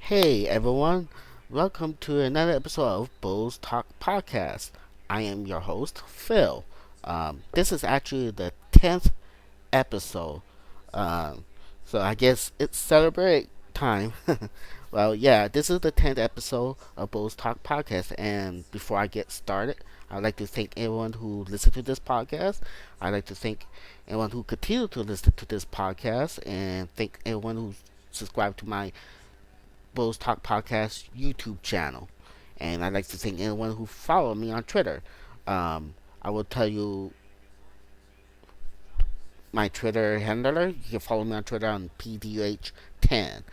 Hey everyone, welcome to another episode of Bulls Talk Podcast. I am your host, Phil. This is actually the 10th episode, um, so I guess it's celebrate time. Well, yeah, this is the 10th episode of Bulls Talk Podcast, and before I get started, I'd like to thank everyone who listened to this podcast. I'd like to thank everyone who continued to listen to this podcast, and thank everyone who subscribed to my Bulls Talk Podcast YouTube channel. And I'd like to thank anyone who followed me on Twitter. I will tell you my Twitter handler. You can follow me on Twitter on PDH10.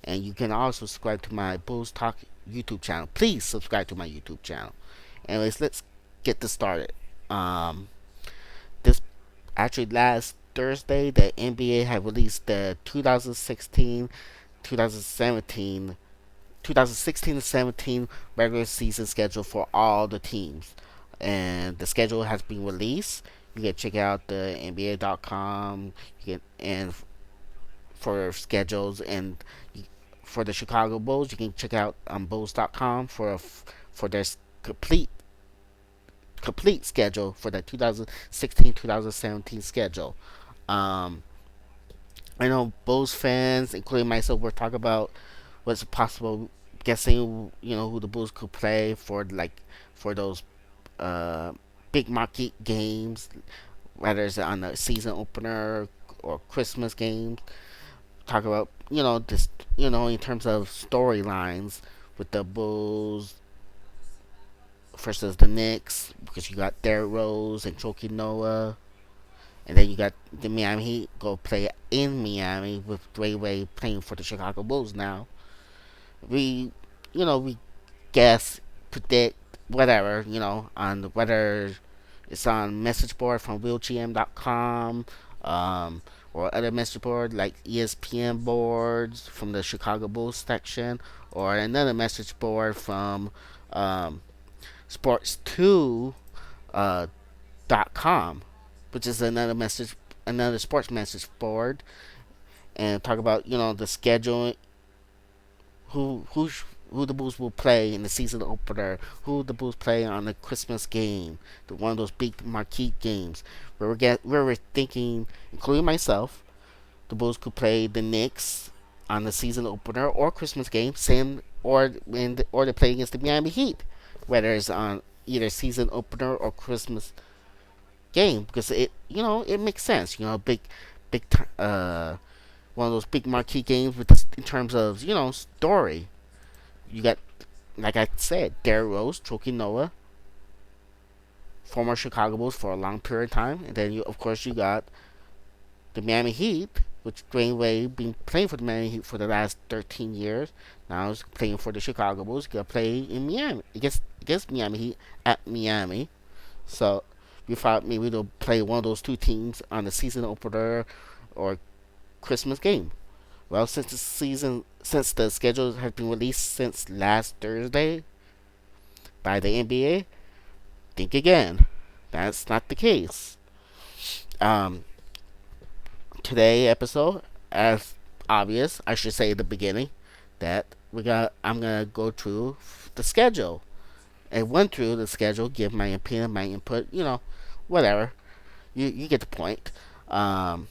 And you can also subscribe to my Bulls Talk YouTube channel. Please subscribe to my YouTube channel. Anyways, let's get this started. Um, this actually last Thursday, the NBA had released the 2016 to 17 regular season schedule for all the teams. And the schedule has been released. You can check out the NBA.com. And for schedules, and for the Chicago Bulls, you can check out Bulls.com for their complete schedule for the 2016-2017 schedule. Um, I know Bulls fans, including myself, were talking about what's possible, guessing who the Bulls could play for those uh, big market games, whether it's on the season opener or Christmas games. Talk about just in terms of storylines with the Bulls versus the Knicks, because you got Derrick Rose and Joakim Noah. And then you got the Miami Heat go play in Miami with Dwayne Wade playing for the Chicago Bulls now. We, we guess, predict, whatever, on whether it's on message board from WillGM.com, or other message board like ESPN boards from the Chicago Bulls section, or another message board from Sports2 .com, which is another sports message board, and talk about the schedule, who who who the Bulls will play in the season opener, who the Bulls play on the Christmas game, one of those big marquee games where we're thinking, including myself, the Bulls could play the Knicks on the season opener or Christmas game, same or they play against the Miami Heat, whether it's on either season opener or Christmas game, because it makes sense. Big one of those big marquee games in terms of story. You got, like I said, Derrick Rose, Joakim Noah, former Chicago Bulls for a long period of time, and then of course you got the Miami Heat, which Dwayne Wade been playing for the Miami Heat for the last 13 years. Now he's playing for the Chicago Bulls. He's gonna play in Miami against Miami Heat at Miami. So we thought maybe they'll play one of those two teams on the season opener or Christmas game. Well, since the schedule has been released since last Thursday by the NBA, think again. That's not the case. Um, Today episode, as obvious, I should say at the beginning, that I'm gonna go through the schedule and run through the schedule, give my opinion, my input, whatever. You get the point. Well,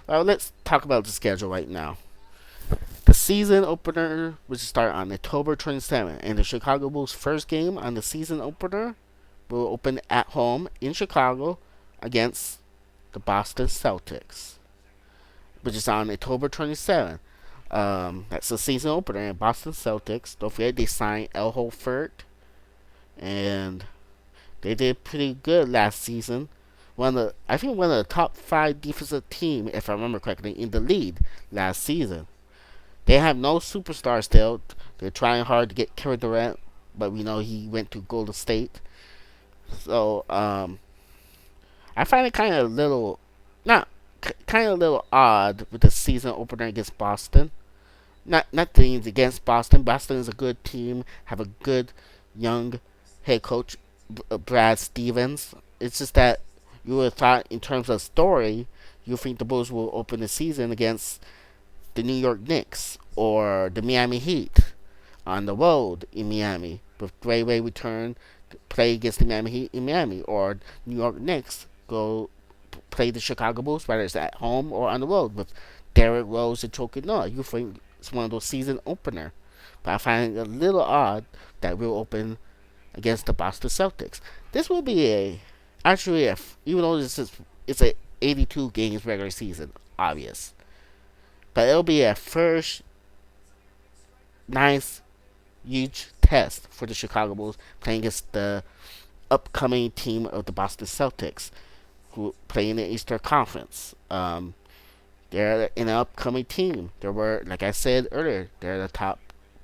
let's talk about the schedule right now. The season opener will start on October 27th, and the Chicago Bulls' first game on the season opener will open at home in Chicago against the Boston Celtics, which is on October 27th. That's the season opener, and Boston Celtics, don't forget they signed Al Horford, and they did pretty good last season. I think one of the top 5 defensive team, if I remember correctly, in the league last season. They have no superstar still. They're trying hard to get Kevin Durant, but we know he went to Golden State. So I find it kind of a little, not kind of a little odd with the season opener against Boston. Not things against Boston. Boston is a good team. Have a good young head coach, Brad Stevens. It's just that you would have thought, in terms of story, you think the Bulls will open the season against the New York Knicks or the Miami Heat on the road in Miami, with Dre Way return to play against the Miami Heat in Miami, or New York Knicks go play the Chicago Bulls, whether it's at home or on the road, with Derrick Rose and Jokic Noah. You think it's one of those season opener, but I find it a little odd that we'll open against the Boston Celtics. This will be even though it's a 82 games regular season, obvious, but it'll be a first nice huge test for the Chicago Bulls playing against the upcoming team of the Boston Celtics, who play in the Eastern Conference. They're an upcoming team. They were, like I said earlier, they're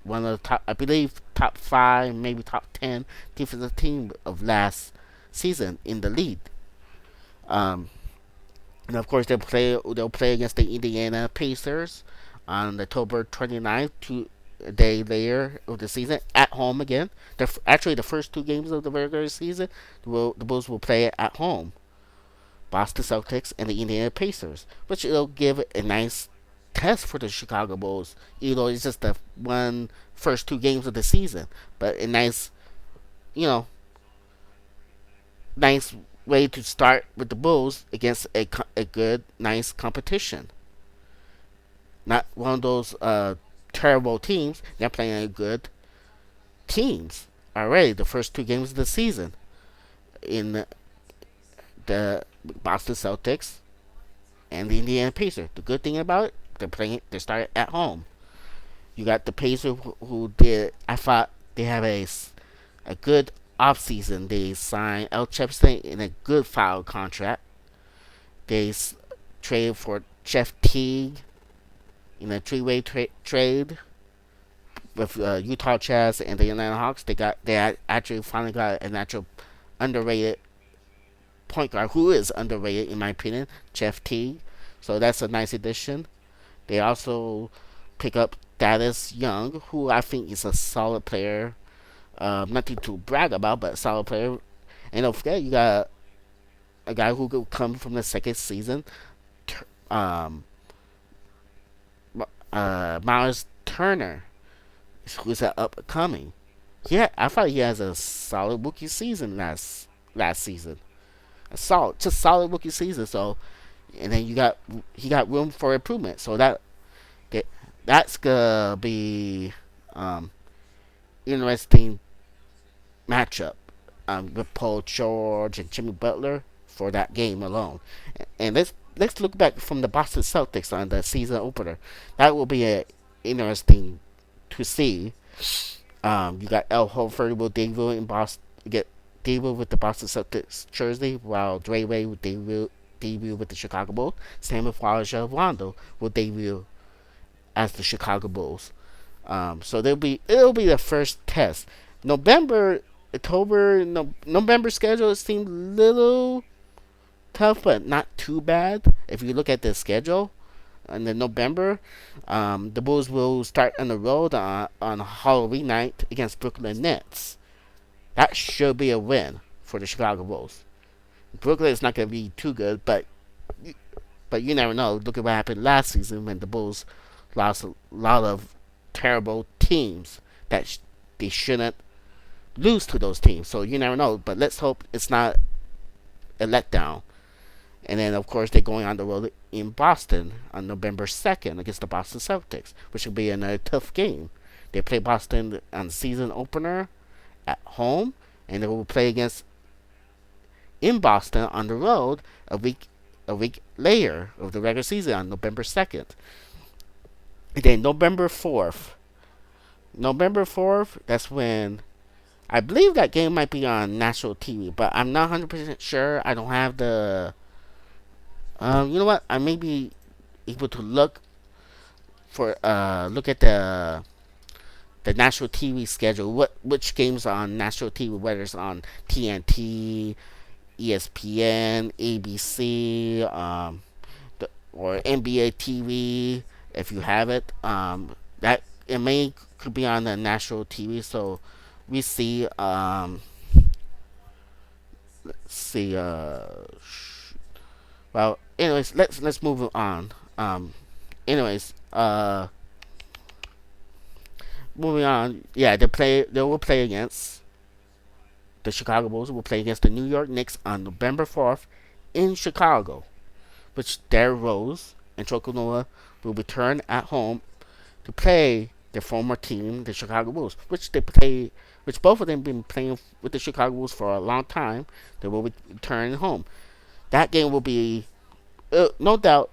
one of the top, I believe, top 5, maybe top 10 defensive team of last season in the league. Um, and of course, they'll play against the Indiana Pacers on October 29th, a day later of the season, at home again. Actually, the first 2 games of the regular season, the Bulls will play at home. Boston Celtics and the Indiana Pacers, which will give a nice test for the Chicago Bulls, even though it's just the first 2 games of the season. But a you know, nice way to start with the Bulls against a good, nice competition. Not one of those terrible teams. They're playing good teams already. The first 2 games of the season in the Boston Celtics and the Indiana Pacers. The good thing about it, they started at home. You got the Pacers who did. I thought they have a good offseason. They signed El Chepstein in a good foul contract. They traded for Jeff Teague in a 3-way trade with Utah Jazz and the Atlanta Hawks. They actually finally got a natural underrated point guard who is underrated in my opinion, Jeff Teague. So that's a nice addition. They also pick up Thaddeus Young, who I think is a solid player. Nothing to brag about, but a solid player. And don't forget, you got a guy who could come from the second season, Miles Turner, who's an upcoming. Yeah, I thought he has a solid rookie season last season. Just solid rookie season. So, and then he got room for improvement. So that's gonna be interesting matchup with Paul George and Jimmy Butler for that game alone. And let's look back from the Boston Celtics on the season opener. That will be interesting to see. You got Al Horford will debut in Boston, get debut with the Boston Celtics jersey, while Dre Way will debut with the Chicago Bulls. Same with Rajon Rondo will debut as the Chicago Bulls. So it'll be the first test. November schedule seemed a little tough, but not too bad. If you look at the schedule, in the November, the Bulls will start on the road on Halloween night against Brooklyn Nets. That should be a win for the Chicago Bulls. Brooklyn is not going to be too good, but you never know. Look at what happened last season when the Bulls lost a lot of terrible teams that they shouldn't lose to those teams. So you never know. But let's hope it's not a letdown. And then, of course, they're going on the road in Boston on November 2nd against the Boston Celtics, which will be another tough game. They play Boston on the season opener at home, and they will play in Boston on the road a week later of the regular season on November 2nd. And then November 4th, that's when I believe that game might be on national TV, but I'm not 100% sure. I don't have the. You know what? I may be able to look at the national TV schedule. Which games are on national TV? Whether it's on TNT, ESPN, ABC, or NBA TV. If you have it, that it could be on the national TV. So we see. Let's see. Anyways, let's move on. Anyways, moving on. Yeah, they play. They will play against the Chicago Bulls. Will play against the New York Knicks on November 4th in Chicago, which Derrick Rose and Chokonoa will return at home to play their former team, the Chicago Bulls, which both of them been playing with the Chicago Bulls for a long time. They will be returning home. That game will be, no doubt,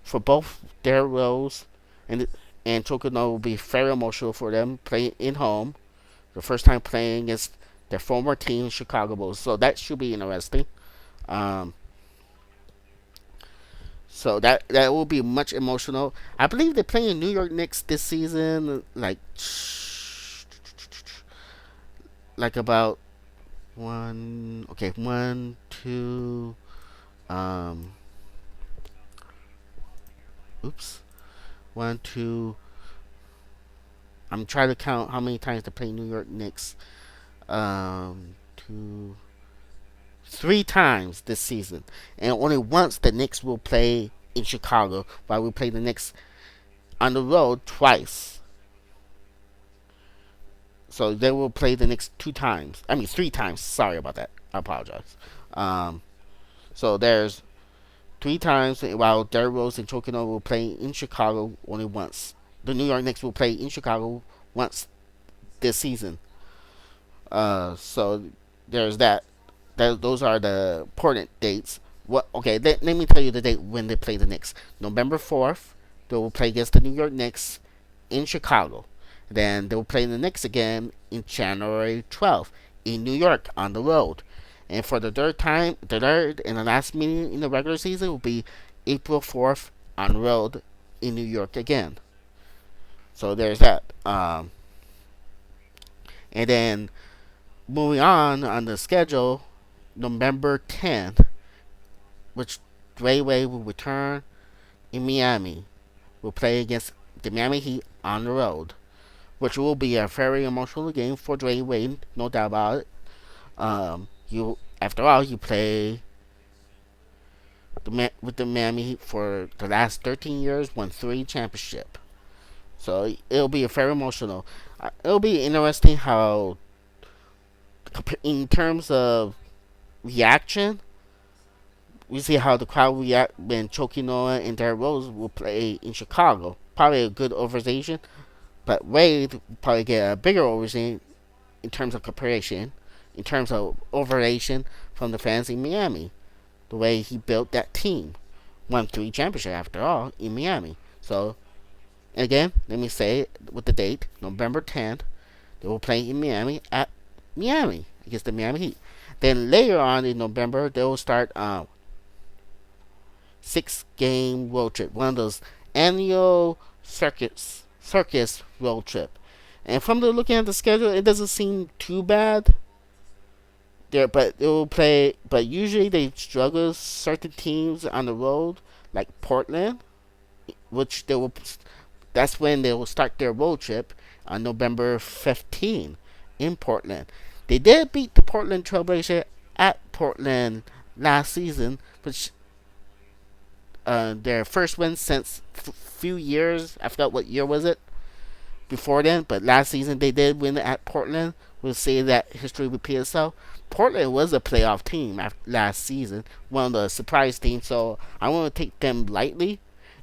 for both Derrick Rose and Chokonoa will be very emotional for them playing in home, the first time playing against their former team, Chicago Bulls. So that should be interesting. Um, So that will be much emotional. I believe they're playing New York Knicks this season, like about one. Okay, one, two. Um, oops, one, two. I'm trying to count how many times they play New York Knicks. Two, three times this season, and only once the Knicks will play in Chicago, while we play the Knicks on the road twice. So they will play the next two times. I mean, three times. Sorry about that. I apologize. Um, so there's three times while Derrick Rose and Chokino will play in Chicago only once. The New York Knicks will play in Chicago once this season. So there's that. Those are the important dates. What? Okay, let me tell you the date when they play the Knicks. November 4th, they will play against the New York Knicks in Chicago. Then they will play the Knicks again in January 12th in New York on the road. And for the third time, the third and the last meeting in the regular season will be April 4th on the road in New York again. So there's that. And then moving on the schedule, November 10th, which Dwayne Wade will return in Miami, will play against the Miami Heat on the road, which will be a very emotional game for Dwayne Wade, no doubt about it. You After all, you play with the Miami Heat for the last 13 years, won three championships. So it'll be a very emotional. It'll be interesting how, in terms of reaction, we see how the crowd react when Chucky Noah and Derrick Rose will play in Chicago. Probably a good ovation, but Wade will probably get a bigger ovation in terms of comparison, in terms of ovation from the fans in Miami. The way he built that team, won three championships after all in Miami. So again, let me say it with the date, November 10th. They will play in Miami at Miami against the Miami Heat. Then later on in November, they will start 6-game road trip, one of those annual circus road trip. And from the looking at the schedule, it doesn't seem too bad. There, but they will play. But usually they struggle certain teams on the road, like Portland, which they will. That's when they will start their road trip on November 15 in Portland. They did beat the Portland Trailblazers at Portland last season, which their first win since few years. I forgot what year was it before then, but last season they did win at Portland. We'll say that history repeats itself. Portland was a playoff team last season, one of the surprise teams, so I want to take them lightly.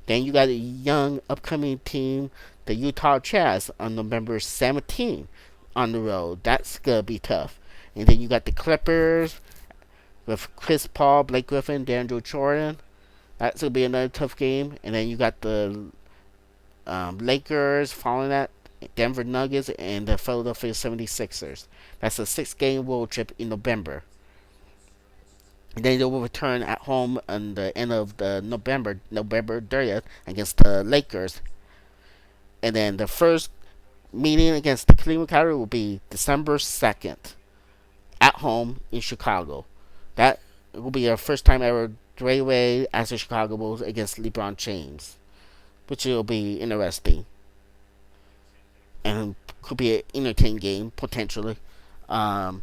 Then you got a young upcoming team, the Utah Jazz, on November 17 on the road. That's gonna be tough. And then you got the Clippers with Chris Paul, Blake Griffin, DeAndre Jordan. That's gonna be another tough game. And then you got the Lakers following that, Denver Nuggets, and the Philadelphia 76ers. That's a 6-game road trip in November. And then they will return at home on the end of the November 30th, against the Lakers. And then the first meeting against the Cleveland Cavaliers will be December 2nd at home in Chicago. That will be our first time ever Dwayne Wade as the Chicago Bulls against LeBron James, which will be interesting and could be an entertaining game potentially. Um,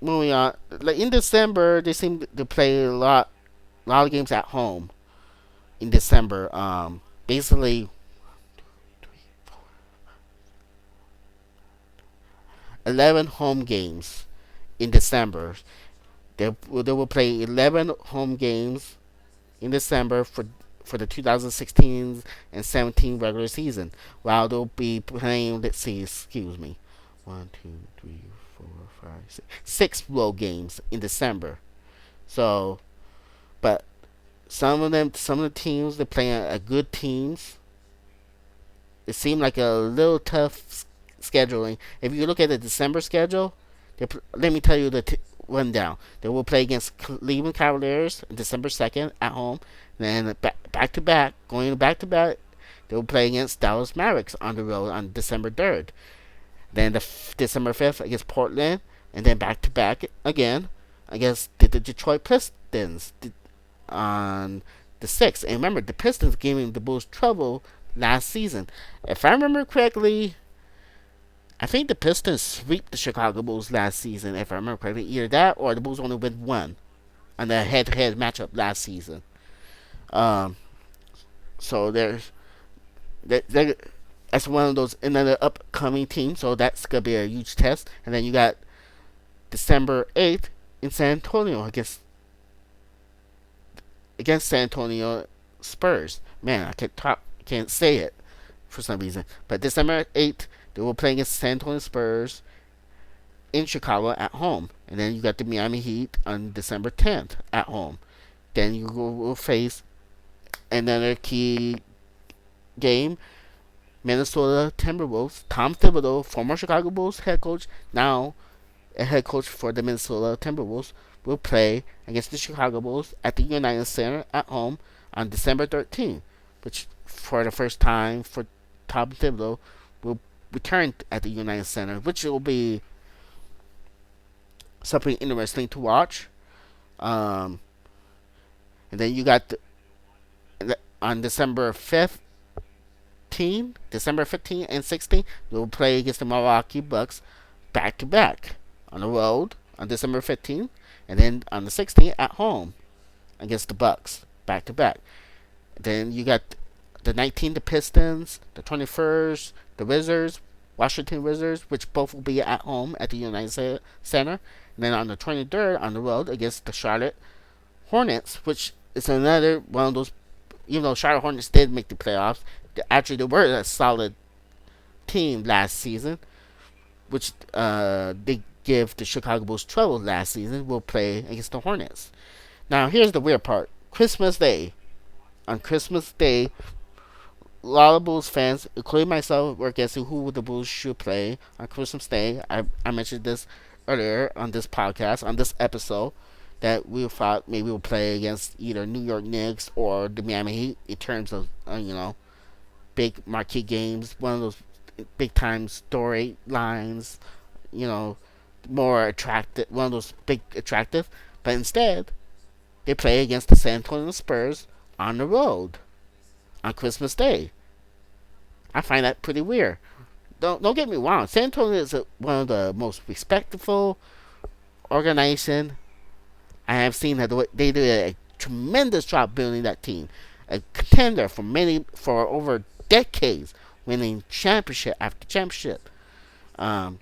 Moving on, like in December, they seem to play a lot of games at home in December. Basically, 11 home games in December. They will play 11 home games in December for the 2016 and 17 regular season. While they'll be playing, let's see, excuse me, one, two, three, four, five, six road games in December. So, but some of the teams they're playing are good teams. It seemed like a little tough scheduling. If you look at the December schedule, let me tell you the rundown. They will play against Cleveland Cavaliers December 2nd at home. Then back to back, going back to back, they will play against Dallas Mavericks on the road on December 3rd. Then December 5th against Portland, and then back to back again against the Detroit Pistons on the 6th. And remember, the Pistons gave the Bulls trouble last season. If I remember correctly, I think the Pistons swept the Chicago Bulls last season, if I remember correctly. Either that or the Bulls only win one on the head-to-head matchup last season. Um, so that's one of those another upcoming team. So that's gonna be a huge test. And then you got December 8th in San Antonio against San Antonio Spurs. Man, can't say it for some reason. But December 8th, they will play against San Antonio Spurs in Chicago at home. And then you got the Miami Heat on December 10th at home. Then you will face another key game, Minnesota Timberwolves. Tom Thibodeau, former Chicago Bulls head coach, now a head coach for the Minnesota Timberwolves, will play against the Chicago Bulls at the United Center at home on December 13th, which for the first time for Tom Thibodeau will return at the United Center, which will be something interesting to watch. And then you got on December 15th and 16th, they will play against the Milwaukee Bucks back to back on the road on December 15th, and then on the 16th at home against the Bucks back to back. Then you got the 19th, the Pistons, the 21st, the Wizards, Washington Wizards, which both will be at home at the United Center. And then on the 23rd, on the road against the Charlotte Hornets, which is another one of those. Even though Charlotte Hornets did make the playoffs, they were a solid team last season, which they give the Chicago Bulls trouble last season. Will play against the Hornets. Now here's the weird part: Christmas Day. On Christmas Day, a lot of Bulls fans, including myself, were guessing who the Bulls should play on Christmas Day. I mentioned this earlier on this podcast, on this episode, that we thought maybe we'll play against either New York Knicks or the Miami Heat in terms of, big marquee games, one of those big time story lines, more attractive, one of those big attractive. But instead, they play against the San Antonio Spurs on the road on Christmas Day. I find that pretty weird. Don't get me wrong. San Antonio is one of the most respectful organization I have seen. That they did a tremendous job building that team, a contender for over decades, winning championship after championship. I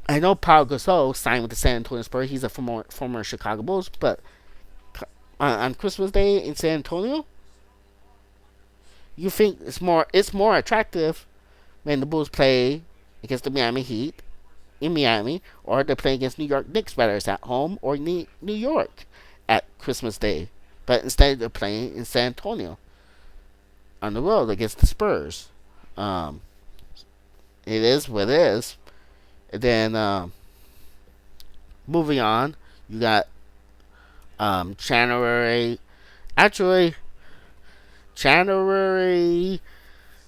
know Paul Gasol signed with the San Antonio Spurs. He's a former Chicago Bulls, but on Christmas Day in San Antonio, you think it's more attractive when the Bulls play against the Miami Heat in Miami, or they play against New York Knicks, whether it's at home or New York at Christmas Day. But instead, they're playing in San Antonio on the road against the Spurs. It is what it is. And then moving on, you got January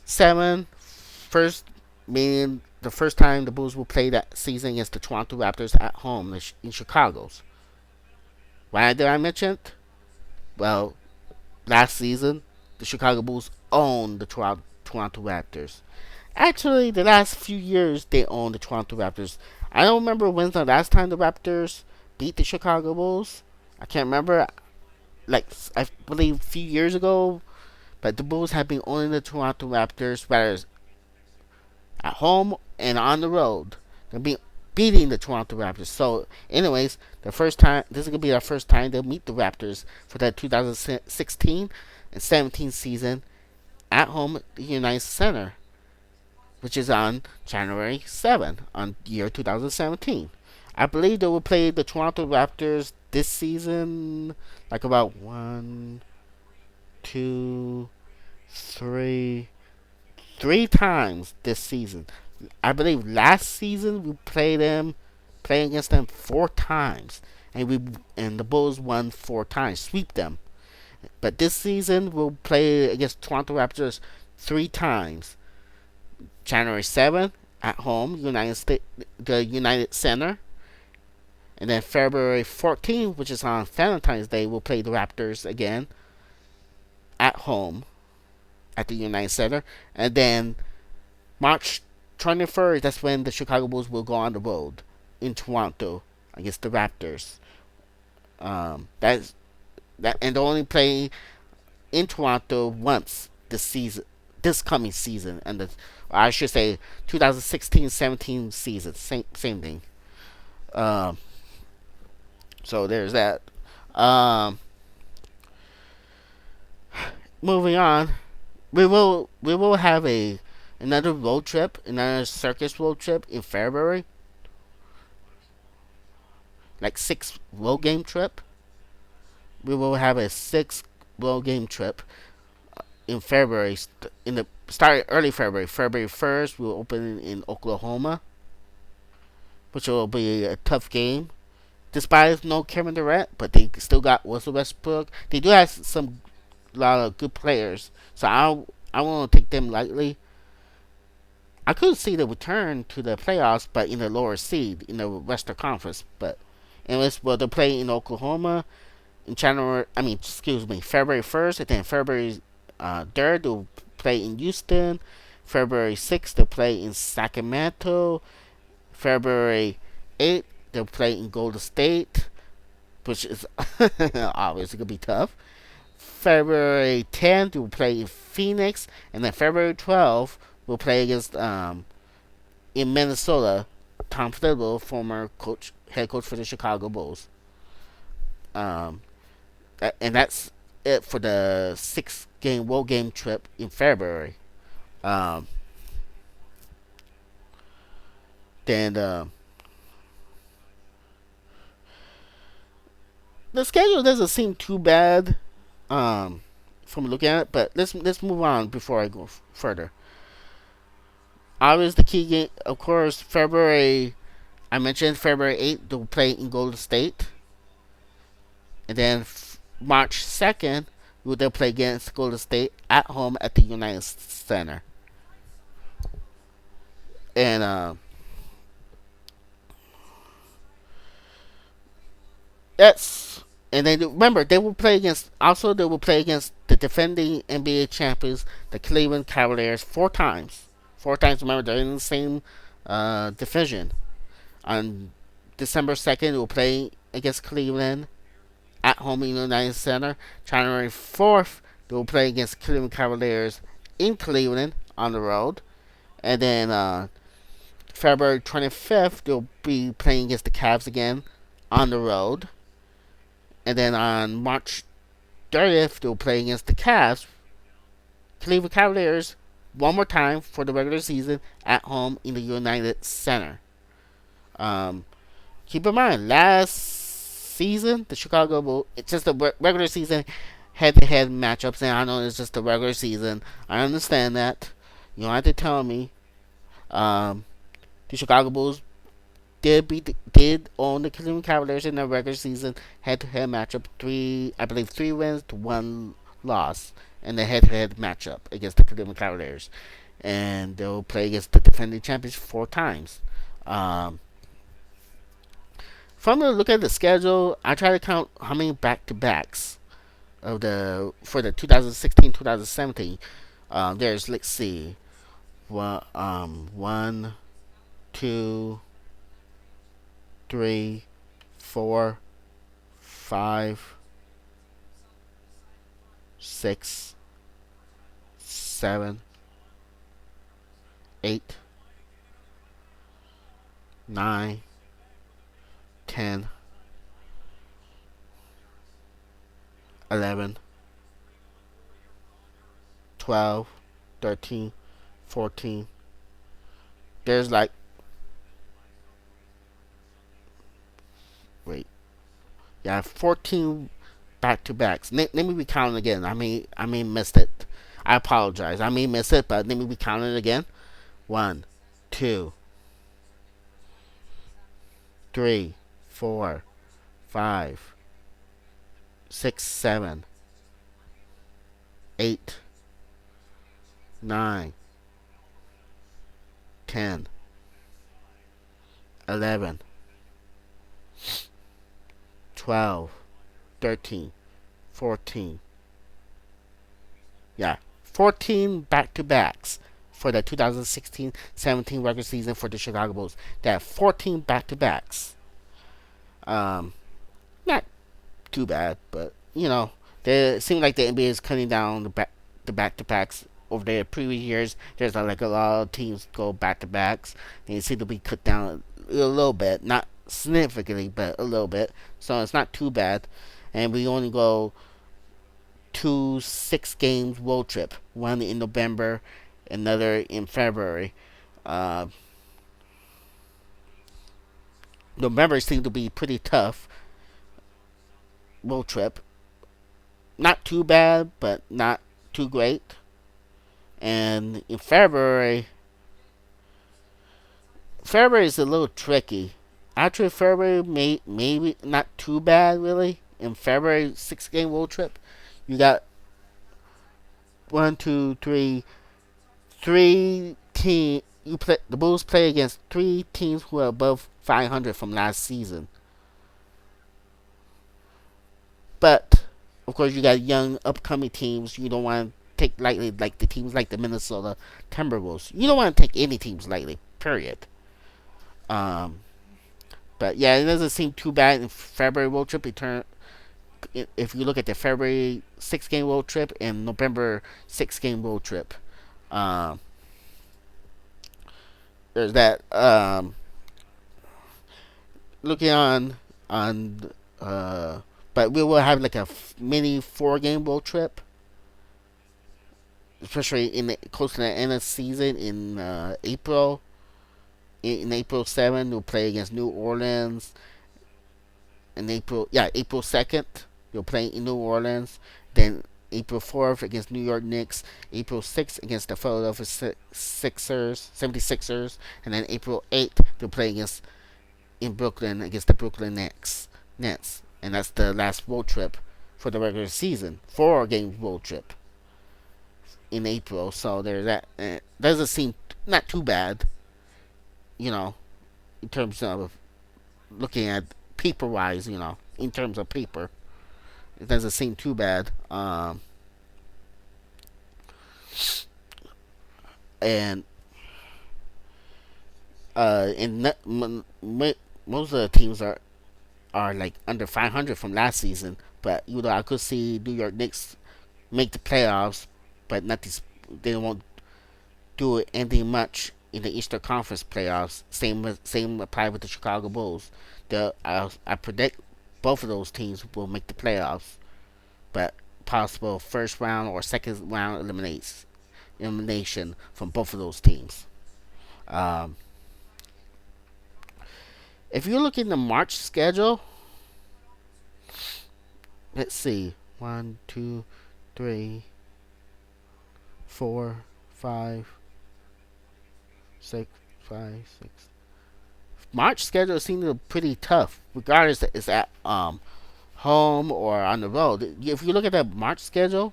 7th, first meaning the first time the Bulls will play that season against the Toronto Raptors at home in Chicago. Why did I mention it? Well, last season, the Chicago Bulls owned the Toronto Raptors. Actually, the last few years, they owned the Toronto Raptors. I don't remember when's the last time the Raptors beat the Chicago Bulls. I can't remember. I believe a few years ago. But the Bulls have been owning the Toronto Raptors, whether it's at home and on the road. They'll be beating the Toronto Raptors. So, anyways, the first time this is gonna be our first time they'll meet the Raptors for that 2016 and 17 season at home at the United Center, which is on January 7th on year 2017. I believe they will play the Toronto Raptors this season, like about one, two, three, three times this season. I believe last season we played against them four times, and the Bulls won four times, sweep them. But this season we'll play against Toronto Raptors three times. January 7th at home, the United Center, and then February 14th, which is on Valentine's Day, we'll play the Raptors again at home at the United Center, and then March 21st, that's when the Chicago Bulls will go on the road in Toronto against the Raptors. That's that, and they'll only play in Toronto once this season, this coming season, and I should say 2016-17 season, same thing. Um, so there's that. Um, moving on, we will have another road trip, another circus road trip in February, like six road game trip. We will have a six road game trip in February. In the start early February, February 1st, we'll open in Oklahoma, which will be a tough game. Despite no Kevin Durant, but they still got Russell Westbrook. They do have some lot of good players, so I won't take them lightly. I could see the return to the playoffs, but in the lower seed in the Western Conference. But anyways, well, they'll play in Oklahoma in January. I mean, excuse me, February 1st, and then February 3rd they'll play in Houston. February 6th they'll play in Sacramento. February 8th they'll play in Golden State, which is obviously gonna be tough. February 10th we'll play in Phoenix, and then February 12th we'll play against in Minnesota. Tom Thibodeau, former head coach for the Chicago Bulls. Um, and that's it for the six-game road game trip in February. Um, then the schedule doesn't seem too bad from looking at it, but let's move on before I go further. Obviously, the key game, of course, February. I mentioned February 8th they'll play in Golden State, and then March 2nd they'll play against Golden State at home at the United Center. And that's and then remember they will play against the defending NBA champions, the Cleveland Cavaliers, four times. Four times. Remember, they're in the same division. On December 2nd, they will play against Cleveland at home in the United Center. January 4th, they will play against Cleveland Cavaliers in Cleveland on the road. And then February 25th, they'll be playing against the Cavs again on the road. And then on March 30th, they'll play against the Cleveland Cavaliers, one more time for the regular season at home in the United Center. Keep in mind, last season, the Chicago Bulls, it's just the regular season head-to-head matchups, and I know it's just the regular season. I understand that. You don't have to tell me. The Chicago Bulls did own the Cleveland Cavaliers in the regular season head-to-head matchup. I believe 3 wins to 1 loss in the head-to-head matchup against the Cleveland Cavaliers, and they'll play against the defending champions four times. From the look at the schedule, I try to count how many back-to-backs for the 2016-2017. There's, let's see, one, two, three, 4, 5, 6, 7, 8, 9, 10, 11, 12, 13, 14. There's like, wait, yeah, 14 back to backs. Let me be counting again. I may missed it. I apologize. I may miss it, but let me be counting again. One, two, three, four, five, six, 7, 8, 9, 10, 11, 12, 13, 14. Yeah, 14 back to backs for the 2016-17 regular season for the Chicago Bulls. They have 14 back to backs. Um, Not too bad, but it seems like the NBA is cutting down the back to backs over the previous years. There's like a lot of teams go back to backs. They seem to be cut down a little bit, not significantly, but a little bit. So it's not too bad. And we only go 2 6 games road trip, one in November, another in February. Uh, November seems to be pretty tough road trip. Not too bad, but not too great. And in February is a little tricky. Actually, February maybe not too bad really. In February, 6 game road trip, you got one, two, three team. You play the Bulls play against 3 teams who are above 500 from last season. But of course, you got young upcoming teams. You don't want to take lightly, like the teams like the Minnesota Timberwolves. You don't want to take any teams lightly. Period. Um, but yeah, it doesn't seem too bad in February road trip. If you look at the February 6 game road trip and November 6 game road trip, um, there's that. Looking on but we will have like a mini 4 game road trip, especially close to the end of the season in April. In April 7, we'll play against New Orleans. In April 2nd, you'll play in New Orleans. Then April 4th against New York Knicks. April 6th against the Philadelphia Sixers, 76ers. And then April 8th, they'll play against in Brooklyn against the Brooklyn Nets. And that's the last road trip for the regular season. 4 game road trip in April. So there's that. Doesn't seem not too bad, you know, in terms of looking at paper wise, in terms of paper. It doesn't seem too bad. And most of the teams are like under 500 from last season. But I could see New York Knicks make the playoffs, but not this. They won't do anything much in the Eastern Conference playoffs. Same apply with the Chicago Bulls. I predict both of those teams will make the playoffs, but possible first round or second round elimination from both of those teams. Um, if you look in the March schedule, let's see, one, two, three, four, five, six, five, six. March schedule seems pretty tough, regardless if it's at home or on the road. If you look at the March schedule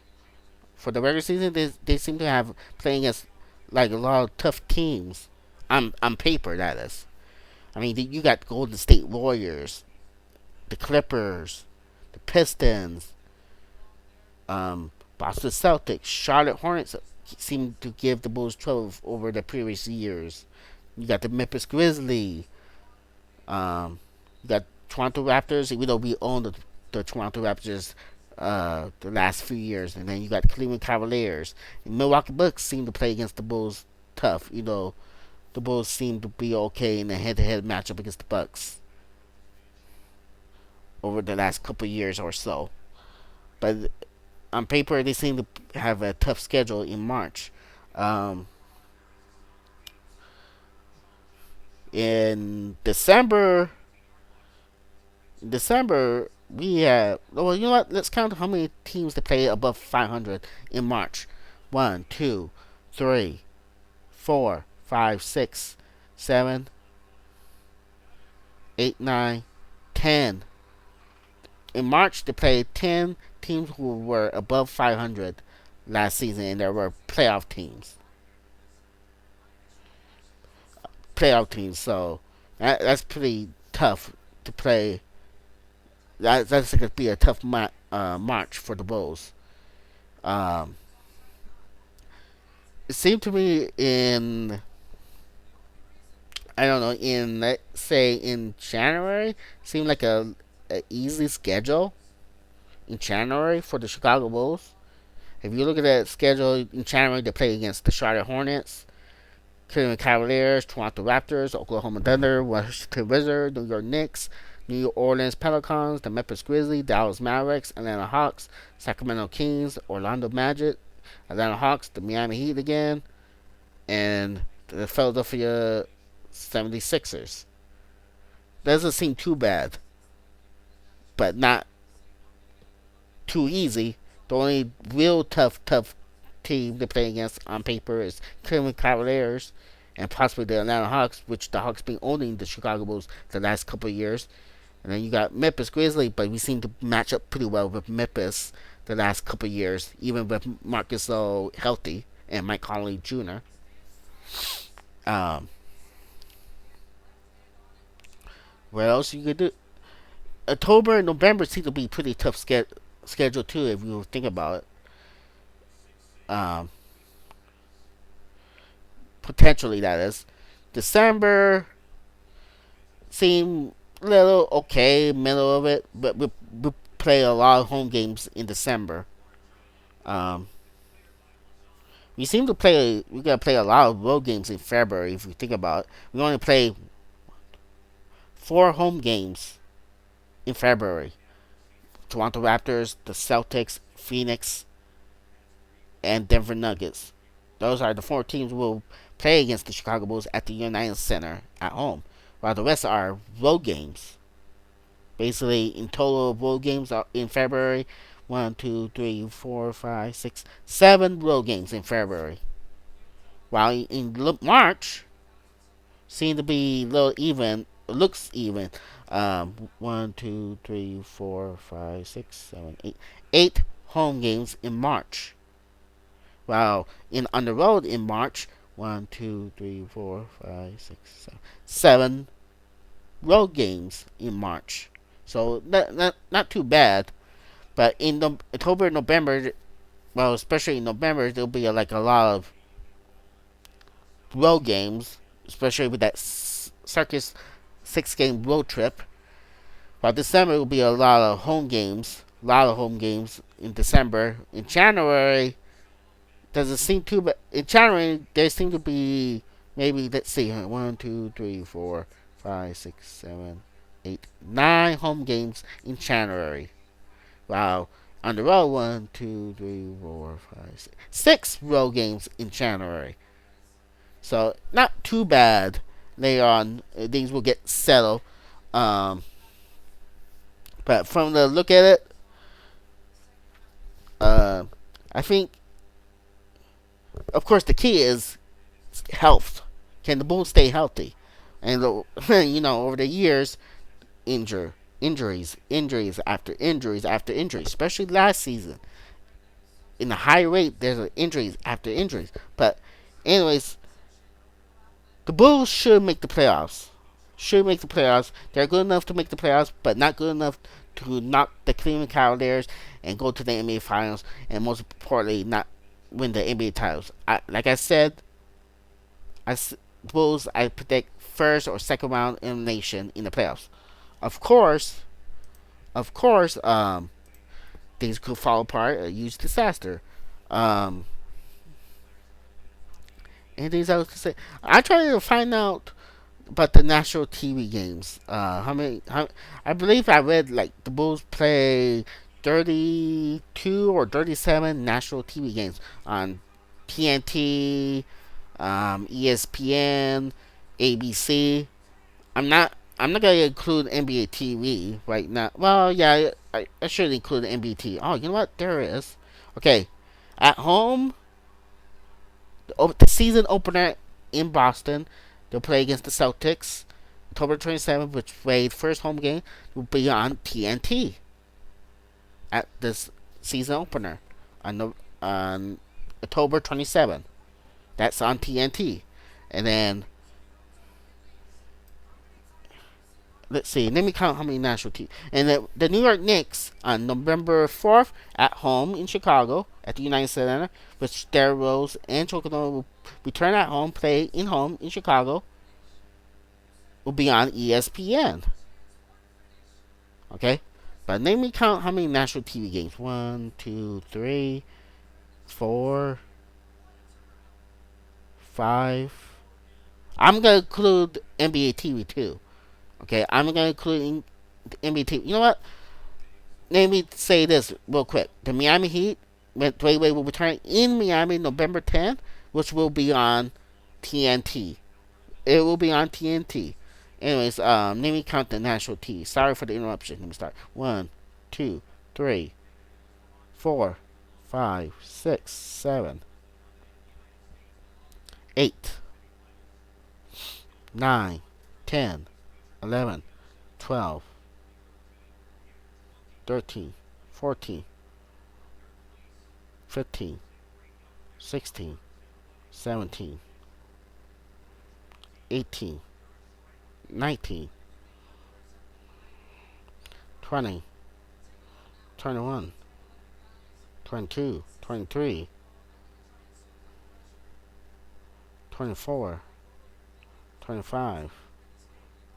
for the regular season, they seem to have playing against like a lot of tough teams on paper. That is, I mean, you got Golden State Warriors, the Clippers, the Pistons, Boston Celtics, Charlotte Hornets seem to give the Bulls trouble over the previous years. You got the Memphis Grizzlies. You got Toronto Raptors. Even though we own the Toronto Raptors the last few years, and then you got Cleveland Cavaliers. And Milwaukee Bucks seem to play against the Bulls tough. the Bulls seem to be okay in a head-to-head matchup against the Bucks over the last couple of years or so. But on paper, they seem to have a tough schedule in March. Um, in December we have. Well, you know what? Let's count how many teams that play above 500 in March. One, two, three, 4, 5, 6, 7, 8, 9, 10. In March, they played 10 teams who were above 500 last season, and there were playoff teams. So that's pretty tough to play. That's going to be a tough March for the Bulls. Um, it seemed to me in I don't know, in let's say in January, seemed like a easy schedule in January for the Chicago Bulls. If you look at that schedule in January, they play against the Charlotte Hornets, Cleveland Cavaliers, Toronto Raptors, Oklahoma Thunder, Washington Wizards, New York Knicks, New Orleans Pelicans, the Memphis Grizzlies, Dallas Mavericks, Atlanta Hawks, Sacramento Kings, Orlando Magic, Atlanta Hawks, the Miami Heat again, and the Philadelphia 76ers. Doesn't seem too bad, but not too easy. The only real tough team to play against on paper is Cleveland Cavaliers and possibly the Atlanta Hawks, which the Hawks been owning the Chicago Bulls the last couple of years. And then you got Memphis Grizzlies, but we seem to match up pretty well with Memphis the last couple of years, even with Marcus Gasol healthy and Mike Conley Jr. Um, what else you could do? October and November seem to be pretty tough schedule too, if you think about it. Potentially, that is. December seem little okay, middle of it, but we play a lot of home games in December. Um, we seem to play. We gotta play a lot of road games in February. If you think about it, we only play 4 home games in February. Toronto Raptors, the Celtics, Phoenix, and Denver Nuggets. Those are the 4 teams we'll play against the Chicago Bulls at the United Center at home, while the rest are road games. Basically, in total, road games are in February. 1, 2, 3, 4, 5, 6, 7 road games in February. While in March, seem to be a little even. Looks even. 1, 2, 3, 4, 5, 6, 7, 8. 8 home games in March. While on the road in March, 1, 2, 3, 4, 5, 6, 7, 7 road games in March. So not too bad. But in October, November, well, especially in November, there'll be like a lot of road games, especially with that circus 6-game road trip. While December will be a lot of home games, in December. In January, doesn't seem too, but in January there seem to be maybe, let's see, 1, 2, 3, 4, 5, 6, 7, 8, 9 home games in January. Wow. On the road, 1, 2, 3, 4, 5, 6, 6 road games in January. So not too bad. Later on, things will get settled. But from the look at it, I think, of course, the key is health. Can the Bulls stay healthy? And over the years, injuries after injuries, especially last season. In a high rate, there's injuries after injuries. But, anyways, the Bulls should make the playoffs. They're good enough to make the playoffs, but not good enough to knock the Cleveland Cavaliers and go to the NBA Finals, and most importantly, not win the NBA titles. Like I said, Bulls, I predict first or second round elimination in the playoffs. Of course, things could fall apart. A huge disaster. Um, Anything else to say? I try to find out about the national TV games. How many? I believe I read like the Bulls play 32 or 37 national TV games on TNT, ESPN, ABC. I'm not gonna include NBA TV right now. Well, yeah, I should include NBA TV. Oh, you know what? There it is. Okay, at home, the season opener in Boston. They'll play against the Celtics. October 27th, which played first home game, will be on TNT at this season opener on October 27th. That's on TNT. And then let's see. Let me count how many national teams. And the New York Knicks on November 4th at home in Chicago at the United Center, which Derrick Rose and Chocono will return at home, play in home in Chicago. Will be on ESPN. Okay, but let me count how many national TV games. One, two, three, four, five. I'm gonna include NBA TV too. Okay, I'm gonna include the NBA TV. You know what? Let me say this real quick. The Miami Heat, Dwayne Wade will return in Miami November 10th, which will be on TNT. It will be on TNT. Anyways, let me count the national T. Sorry for the interruption. Let me start. One, two, three, four, five, six, seven, 8, 9, 10, 11, 12, 13, 14, 15, 16, 17, 18, 19, 20, 21, 22, 23, 24, 25,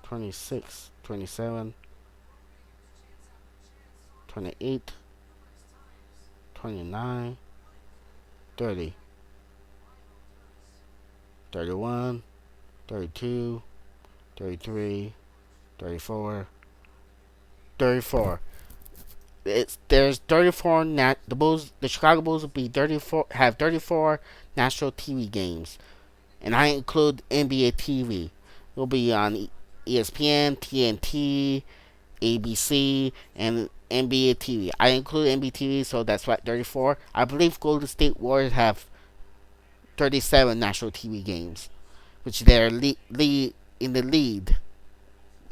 26, 27, 28, 29, 30, 31, 32, 33, 34, 34. There's 34 the Chicago Bulls will be 34 have 34 national TV games, and I include NBA TV. It'll be on ESPN, TNT, ABC, and NBA TV. I include NBA TV, so that's what 34. I believe Golden State Warriors have 37 national TV games, which they're in the lead.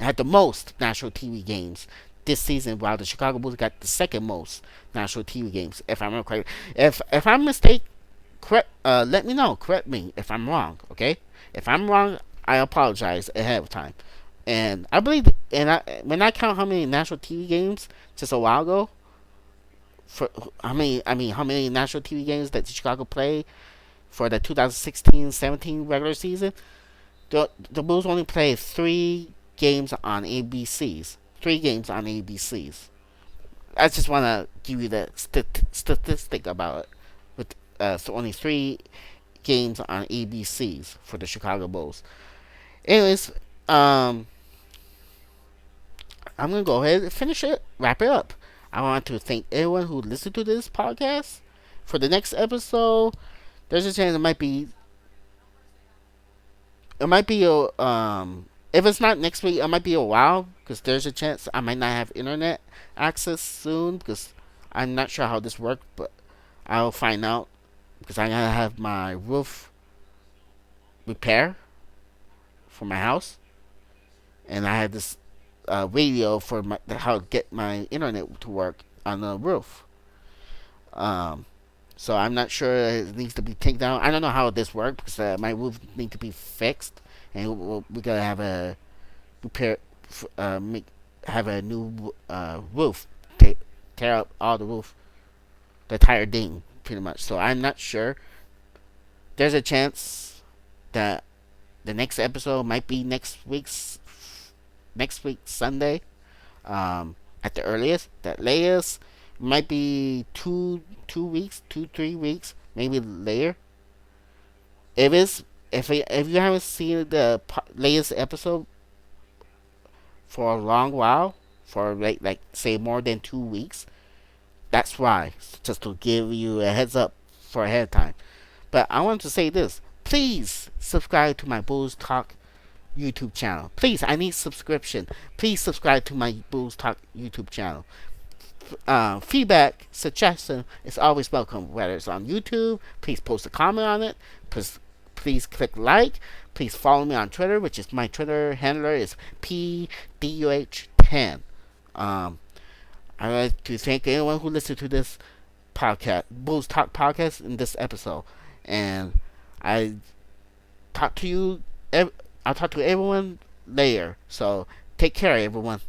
Had the most national TV games this season, while the Chicago Bulls got the second most national TV games. If I'm correct, if I'm mistaken, correct. Let me know. Correct me if I'm wrong. Okay. If I'm wrong, I apologize ahead of time. And I believe, when I count how many national TV games just a while ago, for how many national TV games that Chicago played for the 2016-17 regular season, the Bulls only played 3 games on ABCs. 3 games on ABCs. I just want to give you the statistic about it. With so only 3 games on ABCs for the Chicago Bulls. Anyways, I'm gonna go ahead and finish it, wrap it up. I want to thank everyone who listened to this podcast. For the next episode, there's a chance it might be if it's not next week, it might be a while because there's a chance I might not have internet access soon because I'm not sure how this works, but I'll find out because I gotta have my roof repair for my house, and I had this radio for how to get my internet to work on the roof. Um, so I'm not sure it needs to be taken down. I don't know how this works because my roof needs to be fixed, and we gotta have a repair, make have a new roof, tear up all the roof, the entire thing, pretty much. So I'm not sure. There's a chance that the next episode might be next week Sunday, at the earliest. That latest might be 2 weeks, 2 3 weeks, maybe later. If it's if you haven't seen the latest episode for a long while, for like say more than 2 weeks, that's why. Just to give you a heads up for ahead of time. But I want to say this: please subscribe to my Bulls Talk YouTube channel. Please, I need subscription. Please subscribe to my Bulls Talk YouTube channel. Feedback, suggestion is always welcome. Whether it's on YouTube, please post a comment on it. Please click like. Please follow me on Twitter, which is my Twitter handler is PDUH10. Um, I'd like to thank anyone who listened to this podcast, Bulls Talk podcast, in this episode. And I talk to you. I'll talk to everyone later. So take care, everyone.